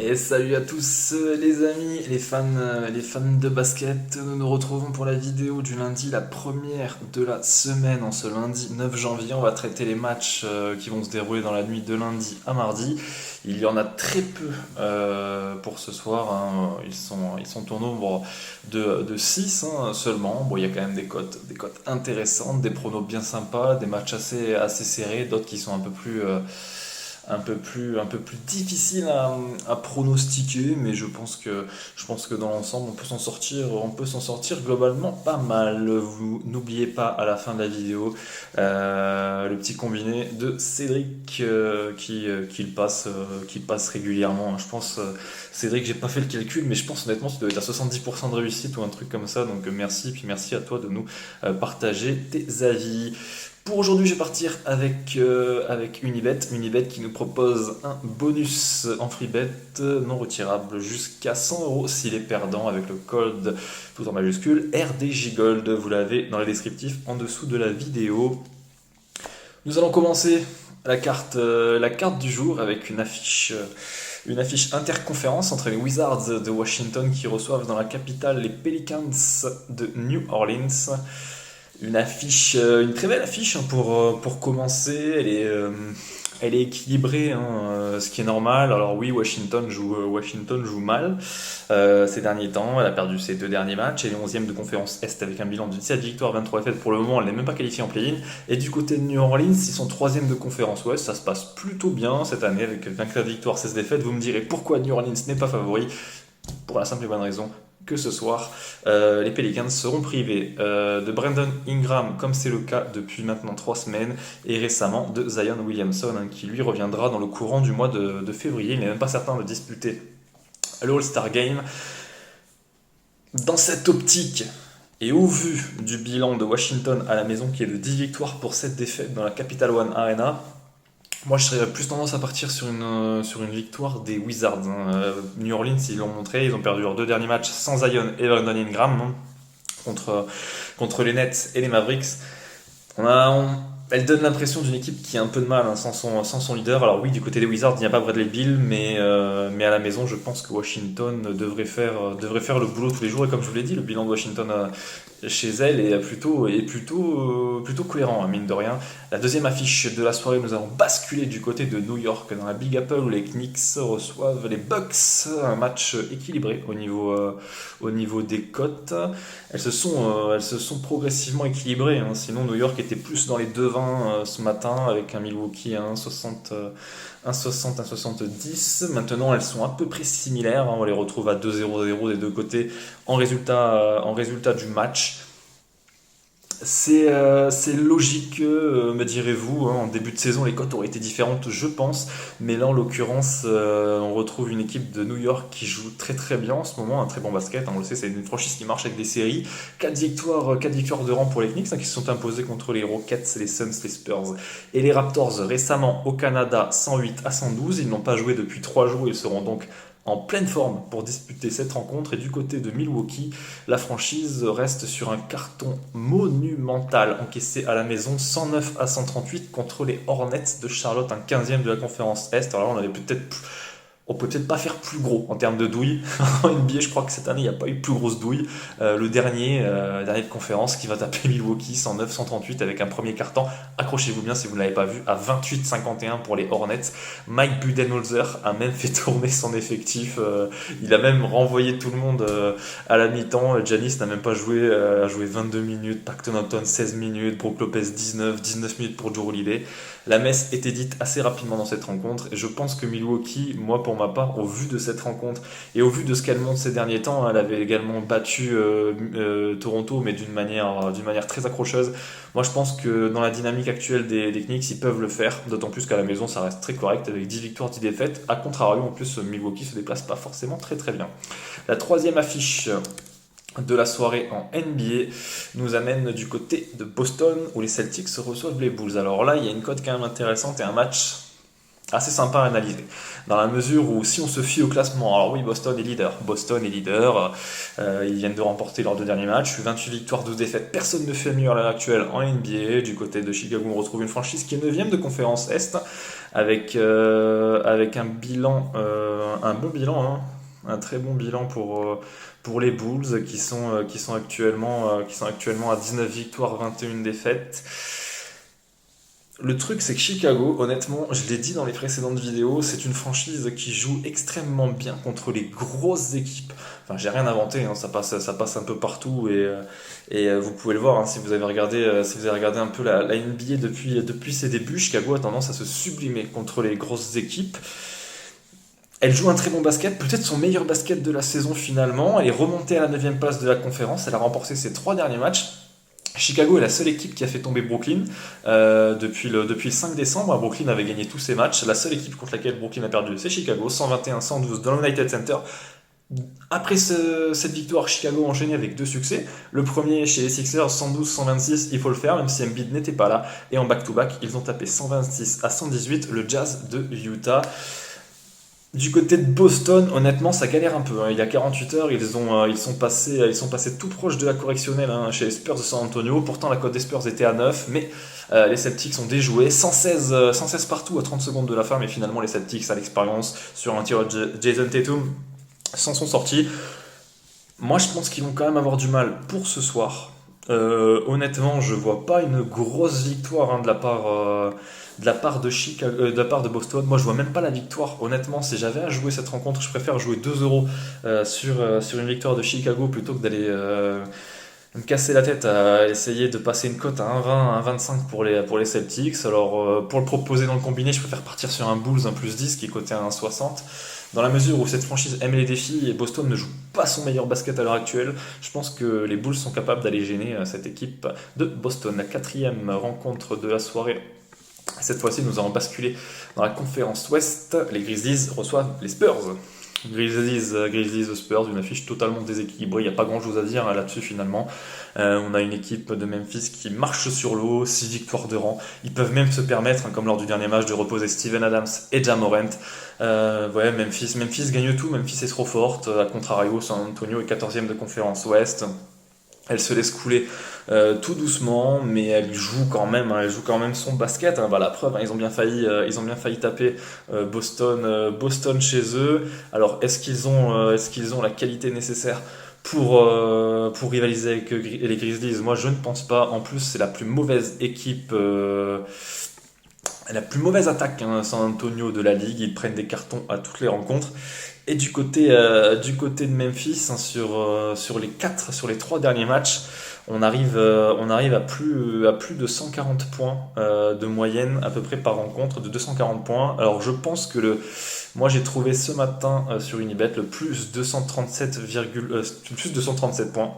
Et salut à tous les amis, les fans de basket. Nous nous retrouvons pour la vidéo du lundi, la première de la semaine en ce lundi 9 janvier. On va traiter les matchs qui vont se dérouler dans la nuit de lundi à mardi. Il y en a très peu pour ce soir, hein. Ils sont au nombre de 6 seulement. Bon, il y a quand même des cotes intéressantes, des pronos bien sympas, des matchs assez serrés, d'autres qui sont un peu plus difficile à pronostiquer, mais je pense que dans l'ensemble, on peut s'en sortir globalement pas mal. Vous n'oubliez pas à la fin de la vidéo le petit combiné de Cédric qui passe régulièrement. Je pense, Cédric, j'ai pas fait le calcul, mais je pense honnêtement que tu dois être à 70% de réussite ou un truc comme ça. Donc merci, puis merci à toi de nous partager tes avis. Pour aujourd'hui, je vais partir avec Unibet qui nous propose un bonus en free bet non retirable jusqu'à 100 € s'il est perdant avec le code tout en majuscule RDJGold. Vous l'avez dans les descriptifs en dessous de la vidéo. Nous allons commencer la carte du jour avec une affiche interconférence entre les Wizards de Washington qui reçoivent dans la capitale les Pelicans de New Orleans. Une très belle affiche hein, pour commencer. Elle est équilibrée, hein, ce qui est normal. Alors oui, Washington joue mal ces derniers temps. Elle a perdu ses deux derniers matchs. Elle est 11e de conférence Est avec un bilan de 17 victoires, 23 défaites. Pour le moment, elle n'est même pas qualifiée en play-in. Et du côté de New Orleans, ils sont 3e de conférence Ouest. Ça se passe plutôt bien cette année avec 24 victoires, 16 défaites. Vous me direz pourquoi New Orleans n'est pas favori. Pour la simple et bonne raison que ce soir, les Pelicans seront privés de Brandon Ingram, comme c'est le cas depuis maintenant 3 semaines, et récemment de Zion Williamson, hein, qui lui reviendra dans le courant du mois de février. Il n'est même pas certain de disputer l'All-Star Game. Dans cette optique, et au vu du bilan de Washington à la maison, qui est de 10 victoires pour 7 défaites dans la Capital One Arena, moi, je serais plus tendance à partir sur une victoire des Wizards, hein. New Orleans, ils l'ont montré, ils ont perdu leurs deux derniers matchs sans Zion et Brandon Ingram, hein, contre les Nets et les Mavericks. Elle donne l'impression d'une équipe qui a un peu de mal, hein, sans son leader. Alors oui, du côté des Wizards, il n'y a pas Bradley Beal, mais à la maison, je pense que Washington devrait faire le boulot tous les jours. Et comme je vous l'ai dit, le bilan de Washington chez elle est plutôt cohérent, hein, mine de rien. La deuxième affiche de la soirée, nous allons basculer du côté de New York, dans la Big Apple, où les Knicks reçoivent les Bucks. Un match équilibré au niveau des cotes. Elles se sont progressivement équilibrées, hein. Sinon, New York était plus dans les 2,20 ce matin avec un Milwaukee à 1,60, 1,60, 1,70. Maintenant, elles sont à peu près similaires, hein. On les retrouve à 2,00 des deux côtés en résultat du match. C'est logique, me direz-vous, hein. En début de saison, les cotes auraient été différentes, je pense. Mais là, en l'occurrence, on retrouve une équipe de New York qui joue très très bien en ce moment, un très bon basket, hein. On le sait, c'est une franchise qui marche avec des séries. 4 victoires de rang pour les Knicks, hein, qui se sont imposés contre les Rockets, les Suns, les Spurs et les Raptors récemment au Canada, 108-112. Ils n'ont pas joué depuis 3 jours, ils seront donc en pleine forme pour disputer cette rencontre. Et du côté de Milwaukee, la franchise reste sur un carton monumental encaissé à la maison, 109-138 contre les Hornets de Charlotte, un 15e de la conférence Est. Alors là, on peut peut-être pas faire plus gros en termes de douille. En NBA, je crois que cette année, il n'y a pas eu plus grosse douille. Le dernier de conférence qui va taper Milwaukee 109-138 avec un premier carton. Accrochez-vous bien si vous ne l'avez pas vu, à 28-51 pour les Hornets. Mike Budenholzer a même fait tourner son effectif. Il a même renvoyé tout le monde à la mi-temps. Giannis n'a même pas joué, a joué 22 minutes. Paxton Hampton 16 minutes. Brook Lopez 19 minutes pour Jrue Holiday. La messe était dite assez rapidement dans cette rencontre et je pense que Milwaukee, moi pour ma part, au vu de cette rencontre et au vu de ce qu'elle montre ces derniers temps, elle avait également battu Toronto, mais d'une manière très accrocheuse. Moi je pense que dans la dynamique actuelle des Knicks, ils peuvent le faire, d'autant plus qu'à la maison ça reste très correct avec 10 victoires, 10 défaites. A contrario, en plus, Milwaukee se déplace pas forcément très très bien. La troisième affiche de la soirée en NBA nous amène du côté de Boston où les Celtics reçoivent les Bulls. Alors là, il y a une cote quand même intéressante et un match assez sympa à analyser. Dans la mesure où si on se fie au classement, alors oui, Boston est leader, ils viennent de remporter leurs deux derniers matchs, 28 victoires, 12 défaites, personne ne fait mieux à l'heure actuelle en NBA. Du côté de Chicago, on retrouve une franchise qui est 9ème de conférence Est, avec un bilan, un bon bilan, hein, un très bon bilan pour les Bulls qui sont actuellement à 19 victoires, 21 défaites. Le truc, c'est que Chicago, honnêtement, je l'ai dit dans les précédentes vidéos, c'est une franchise qui joue extrêmement bien contre les grosses équipes. Enfin, j'ai rien inventé, hein, ça passe un peu partout et vous pouvez le voir hein, si vous avez regardé un peu la NBA depuis ses débuts. Chicago a tendance à se sublimer contre les grosses équipes. Elle joue un très bon basket, peut-être son meilleur basket de la saison finalement. Elle est remontée à la 9ème place de la conférence, elle a remporté ses 3 derniers matchs. Chicago est la seule équipe qui a fait tomber Brooklyn depuis le 5 décembre. Brooklyn avait gagné tous ses matchs. La seule équipe contre laquelle Brooklyn a perdu, c'est Chicago, 121-112 dans l'United Center. Après cette victoire, Chicago a enchaîné avec 2 succès. Le premier chez les Sixers, 112-126, il faut le faire, même si Embiid n'était pas là. Et en back-to-back, ils ont tapé 126-118 le Jazz de Utah. Du côté de Boston, honnêtement, ça galère un peu, hein. Il y a 48 heures, ils sont passés tout proche de la correctionnelle hein, chez les Spurs de San Antonio. Pourtant, la cote des Spurs était à 9, mais les Celtics ont déjoué 116 partout à 30 secondes de la fin. Mais finalement, les Celtics, à l'expérience, sur un tir de Jason Tatum, s'en sont sortis. Moi, je pense qu'ils vont quand même avoir du mal pour ce soir. Honnêtement, je vois pas une grosse victoire hein, de la part de Chicago, de la part de Boston. Moi, je vois même pas la victoire. Honnêtement, si j'avais à jouer cette rencontre, je préfère jouer 2 € sur une victoire de Chicago plutôt que d'aller me casser la tête à essayer de passer une cote à 1,20, 1,25 pour les Celtics. Alors, pour le proposer dans le combiné, je préfère partir sur un Bulls 1+10 qui est coté à 1,60. Dans la mesure où cette franchise aime les défis et Boston ne joue pas son meilleur basket à l'heure actuelle, je pense que les Bulls sont capables d'aller gêner cette équipe de Boston. La 4e rencontre de la soirée. Cette fois-ci, nous allons basculer dans la conférence Ouest. Les Grizzlies reçoivent les Spurs. Grizzlies Spurs, une affiche totalement déséquilibrée, il n'y a pas grand chose à dire là-dessus finalement. On a une équipe de Memphis qui marche sur l'eau, 6 victoires de rang. Ils peuvent même se permettre, hein, comme lors du dernier match, de reposer Steven Adams et Ja Morant. Memphis gagne tout, Memphis est trop forte. A contrario, San Antonio est 14e de conférence Ouest. Elle se laisse couler tout doucement, mais elle joue quand même, hein, elle joue quand même son basket. Hein. Bah, la preuve, hein, ils ont bien failli taper Boston chez eux. Alors, est-ce qu'ils ont la qualité nécessaire pour rivaliser avec les Grizzlies? Moi, je ne pense pas. En plus, c'est la plus mauvaise équipe. La plus mauvaise attaque hein, San Antonio de la ligue, ils prennent des cartons à toutes les rencontres. Et du côté de Memphis, hein, sur les 3 derniers matchs, on arrive à plus de 140 points de moyenne à peu près par rencontre, de 240 points. Alors je pense que moi j'ai trouvé ce matin sur Unibet le plus 237 points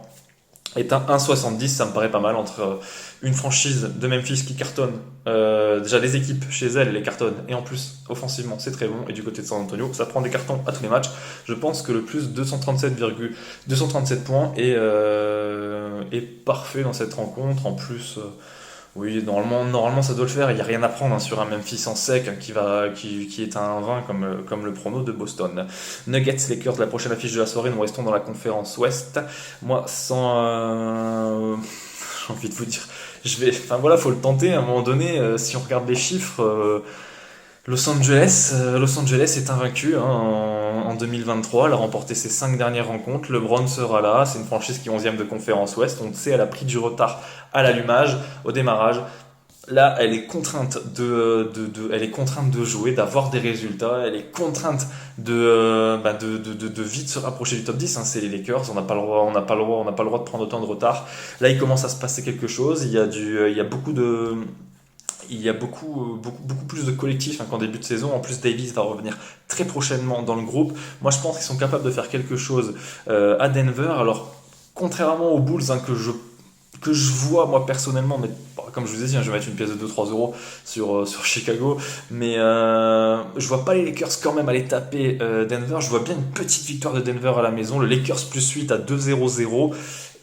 est un 1,70, ça me paraît pas mal entre une franchise de Memphis qui cartonne, déjà les équipes chez elle les cartonnent, et en plus offensivement c'est très bon, et du côté de San Antonio ça prend des cartons à tous les matchs. Je pense que le plus 237 points est parfait dans cette rencontre. En plus, oui, normalement ça doit le faire. Il n'y a rien à prendre hein, sur un Memphis en sec hein, qui est à 1,20 comme le prono de Boston. Nuggets, Lakers, la prochaine affiche de la soirée. Nous restons dans la conférence Ouest. Moi, j'ai envie de vous dire, enfin voilà, faut le tenter à un moment donné. Si on regarde les chiffres, Los Angeles est invaincu hein, en 2023. Elle a remporté ses 5 dernières rencontres. LeBron sera là. C'est une franchise qui est 11e de conférence Ouest. On le sait, elle a pris du retard à l'allumage, au démarrage. Là, elle est contrainte elle est contrainte de jouer, d'avoir des résultats. Elle est contrainte de vite se rapprocher du top 10. Hein. C'est les Lakers. On n'a pas le droit de prendre autant de retard. Là, il commence à se passer quelque chose. Il y a beaucoup plus de collectifs hein, qu'en début de saison. En plus, Davis va revenir très prochainement dans le groupe. Moi, je pense qu'ils sont capables de faire quelque chose à Denver. Alors, contrairement aux Bulls hein, que je vois moi personnellement, mais comme je vous ai dit, hein, je vais mettre une pièce de 2-3 euros sur Chicago, mais je vois pas les Lakers quand même aller taper Denver. Je vois bien une petite victoire de Denver à la maison. Le Lakers +8 à 2-0-0.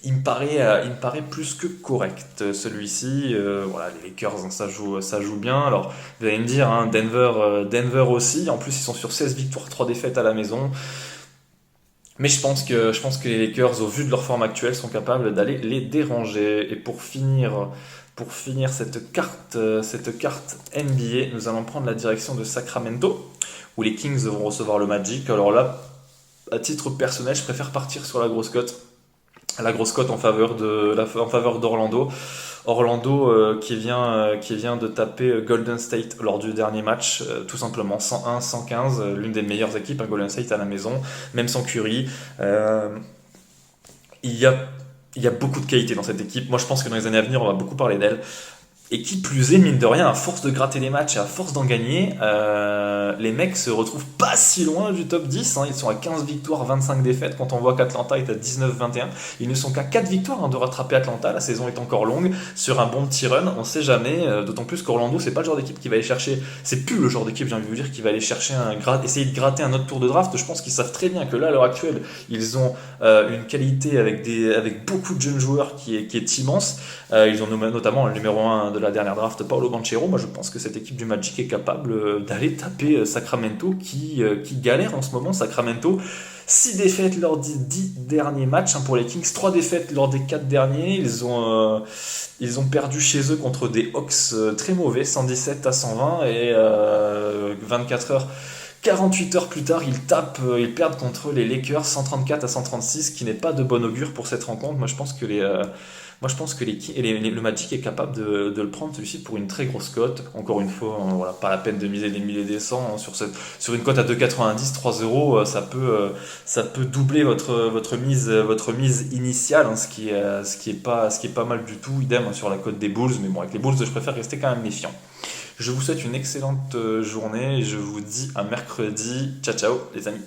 il me paraît plus que correct celui-ci. Voilà, les Lakers, hein, ça joue bien. Alors, vous allez me dire, hein, Denver aussi. En plus, ils sont sur 16 victoires, 3 défaites à la maison. Mais je pense que les Lakers, au vu de leur forme actuelle, sont capables d'aller les déranger. Et pour finir cette carte NBA, nous allons prendre la direction de Sacramento, où les Kings vont recevoir le Magic. Alors là, à titre personnel, je préfère partir sur la grosse cote en faveur d'Orlando. Orlando qui vient de taper Golden State lors du dernier match, tout simplement 101-115, l'une des meilleures équipes, hein, Golden State à la maison, même sans Curry. Euh, il y a, il y a beaucoup de qualité dans cette équipe. Moi je pense que dans les années à venir, on va beaucoup parler d'elle. Et qui plus est, mine de rien, à force de gratter les matchs et à force d'en gagner, les mecs se retrouvent pas si loin du top 10, hein. Ils sont à 15 victoires, 25 défaites quand on voit qu'Atlanta est à 19-21. Ils ne sont qu'à 4 victoires, hein, de rattraper Atlanta. La saison est encore longue. Sur un bon petit run, on sait jamais. D'autant plus qu'Orlando, c'est pas le genre d'équipe qui va aller chercher. C'est plus le genre d'équipe, j'ai envie de vous dire, qui va aller chercher essayer de gratter un autre tour de draft. Je pense qu'ils savent très bien que là, à l'heure actuelle, ils ont une qualité avec beaucoup de jeunes joueurs qui est immense. Ils ont notamment le numéro 1 de la dernière draft, Paolo Banchero. Moi, je pense que cette équipe du Magic est capable d'aller taper Sacramento qui galère en ce moment. Sacramento, 6 défaites lors des 10 derniers matchs, hein, pour les Kings, 3 défaites lors des 4 derniers. Ils ont perdu chez eux contre des Hawks très mauvais, 117-120, et 24 heures 48 heures plus tard, ils perdent contre les Lakers 134-136, ce qui n'est pas de bon augure pour cette rencontre. Moi, je pense que le Magic est capable de le prendre celui-ci pour une très grosse cote. Encore une fois, hein, voilà, pas la peine de miser des milliers et des cents, hein, sur une cote à 2,90, 3 euros, ça peut doubler votre mise initiale, hein, ce qui est pas mal du tout. Idem, hein, sur la cote des Bulls, mais bon, avec les Bulls, je préfère rester quand même méfiant. Je vous souhaite une excellente journée et je vous dis à mercredi. Ciao ciao les amis.